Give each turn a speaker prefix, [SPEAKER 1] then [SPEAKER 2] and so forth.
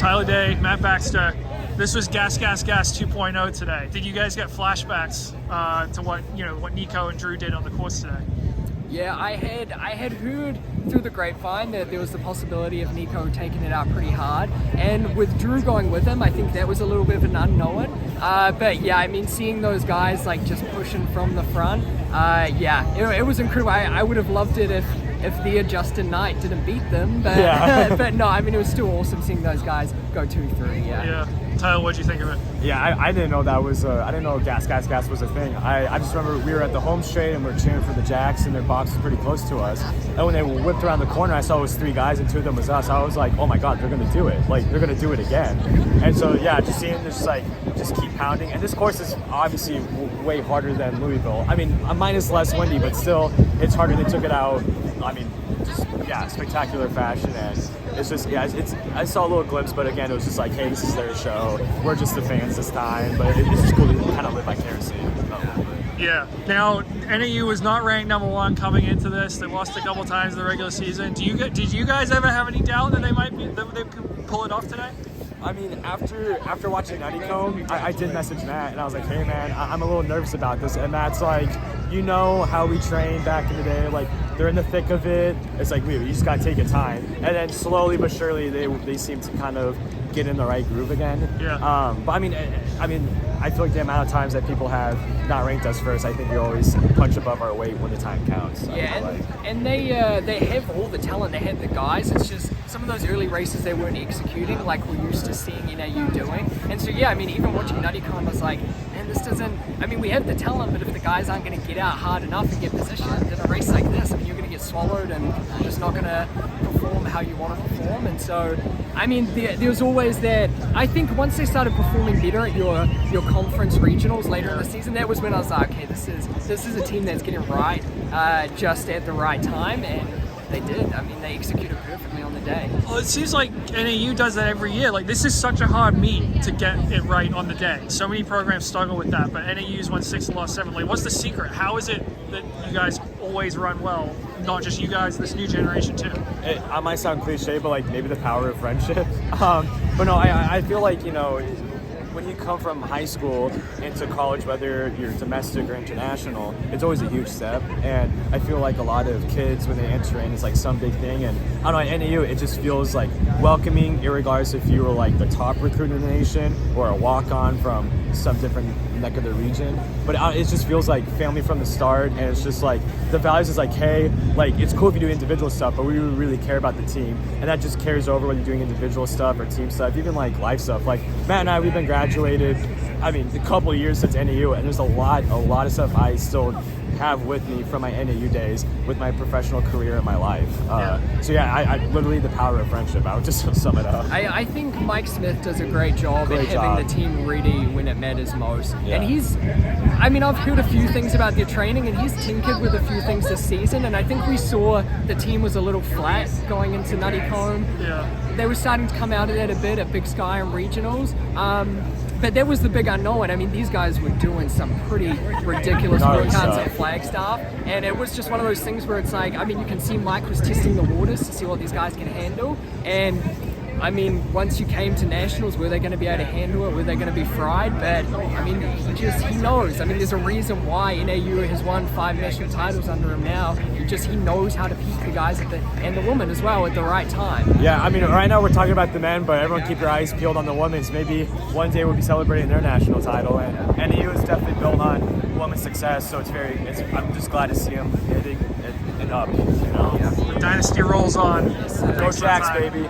[SPEAKER 1] Tyler Day, Matt Baxter. This was Gas 2.0 today. Did you guys get flashbacks to what Nico and Drew did on the course today?
[SPEAKER 2] Yeah, I had heard through the grapevine that there was the possibility of Nico taking it out pretty hard, and with Drew going with him, I think that was a little bit of an unknown. But yeah, I mean, seeing those guys like just pushing from the front, it was incredible. I would have loved it if the Justin Knight didn't beat them, but
[SPEAKER 3] yeah.
[SPEAKER 2] But no, I mean, it was still awesome seeing those guys go 2-3.
[SPEAKER 1] Yeah. Tyler, what'd you think of it?
[SPEAKER 3] Yeah, I didn't know that was I didn't know gas was a thing. I just remember we were at the home straight and we were cheering for the Jacks and their box was pretty close to us. And when they whipped around the corner, I saw it was 3 guys and 2 of them was us. I was like, oh my God, they're gonna do it. Like, they're gonna do it again. And so yeah, just seeing this just keep pounding. And this course is obviously way harder than Louisville. I mean, mine is less windy, but still, it's harder. They took it out. I mean, spectacular fashion, and it's just I saw a little glimpse, but again, it was just like, hey, this is their show. We're just the fans this time, but it's just cool to kind of live vicariously.
[SPEAKER 1] Yeah. Now, NAU was not ranked number 1 coming into this. They lost a couple times in the regular season. Did you guys ever have any doubt that they could pull it off today?
[SPEAKER 3] I mean, after watching Honeycomb, I did message Matt, and I was like, hey man, I'm a little nervous about this. And Matt's like, you know how we trained back in the day, like they're in the thick of it. It's like, you just gotta take your time. And then slowly but surely they seem to kind of get in the right groove again.
[SPEAKER 1] Yeah.
[SPEAKER 3] But I mean, I feel like the amount of times that people have not ranked us first, I think we always punch above our weight when the time counts.
[SPEAKER 2] Yeah, and they have all the talent. They have the guys. It's just some of those early races they weren't executing like we're used to seeing NAU doing. And so yeah, I mean, even watching NuttyCon, I was like, man, this doesn't. I mean, we have the talent, but if the guys aren't going to get out hard enough and get positioned in a race like this, I mean, you're going to get swallowed and you're just not going to perform how you want to perform. And so, I mean, there was always that. I think once they started performing better at your conference regionals later in the season, that was when I was like, okay, this is a team that's getting right just at the right time, and they did. I mean, they executed perfectly on the day.
[SPEAKER 1] Well, it seems like NAU does that every year. Like, this is such a hard meet to get it right on the day. So many programs struggle with that, but NAU's won 6 and lost 7. Like, what's the secret? How is it that you guys always run well? Not just you guys, this new generation too.
[SPEAKER 3] I might sound cliche, but like maybe the power of friendship. But no, I feel like, when you come from high school into college, whether you're domestic or international, it's always a huge step. And I feel like a lot of kids, when they enter in, it's like some big thing. And I don't know, at NAU, it just feels like welcoming, irregardless if you were like the top recruit in the nation or a walk-on from some different neck of the region. But it just feels like family from the start. And it's just like, the values is like, hey, like, it's cool if you do individual stuff, but we really care about the team. And that just carries over whether you're doing individual stuff or team stuff, even like life stuff. Like Matt and I, we've been graduated, I mean, a couple of years since NAU, and there's a lot of stuff I still have with me from my NAU days with my professional career and my life. So yeah, I literally the power of friendship. I would just sum it up.
[SPEAKER 2] I think Mike Smith does a great job at having the team ready when it matters most.
[SPEAKER 3] Yeah.
[SPEAKER 2] And I mean, I've heard a few things about their training, and he's tinkered with a few things this season, and I think we saw the team was a little flat going into NuttyCon.
[SPEAKER 1] Yeah.
[SPEAKER 2] They were starting to come out of that a bit at Big Sky and regionals. But that was the big unknown. I mean, these guys were doing some pretty ridiculous workouts at Flagstaff, and it was just one of those things where it's like, I mean, you can see Mike was testing the waters to see what these guys can handle, and I mean, once you came to nationals, were they going to be able to handle it? Were they going to be fried? But I mean, he knows. I mean, there's a reason why NAU has won 5 national titles under him now. He knows how to peak the guys and the women as well at the right time.
[SPEAKER 3] Yeah, I mean, right now we're talking about the men, but everyone keep your eyes peeled on the women's. Maybe one day we'll be celebrating their national title, and NAU is definitely built on women's success. So I'm just glad to see them hitting it up.
[SPEAKER 1] The dynasty rolls on.
[SPEAKER 3] Go Jacks, baby.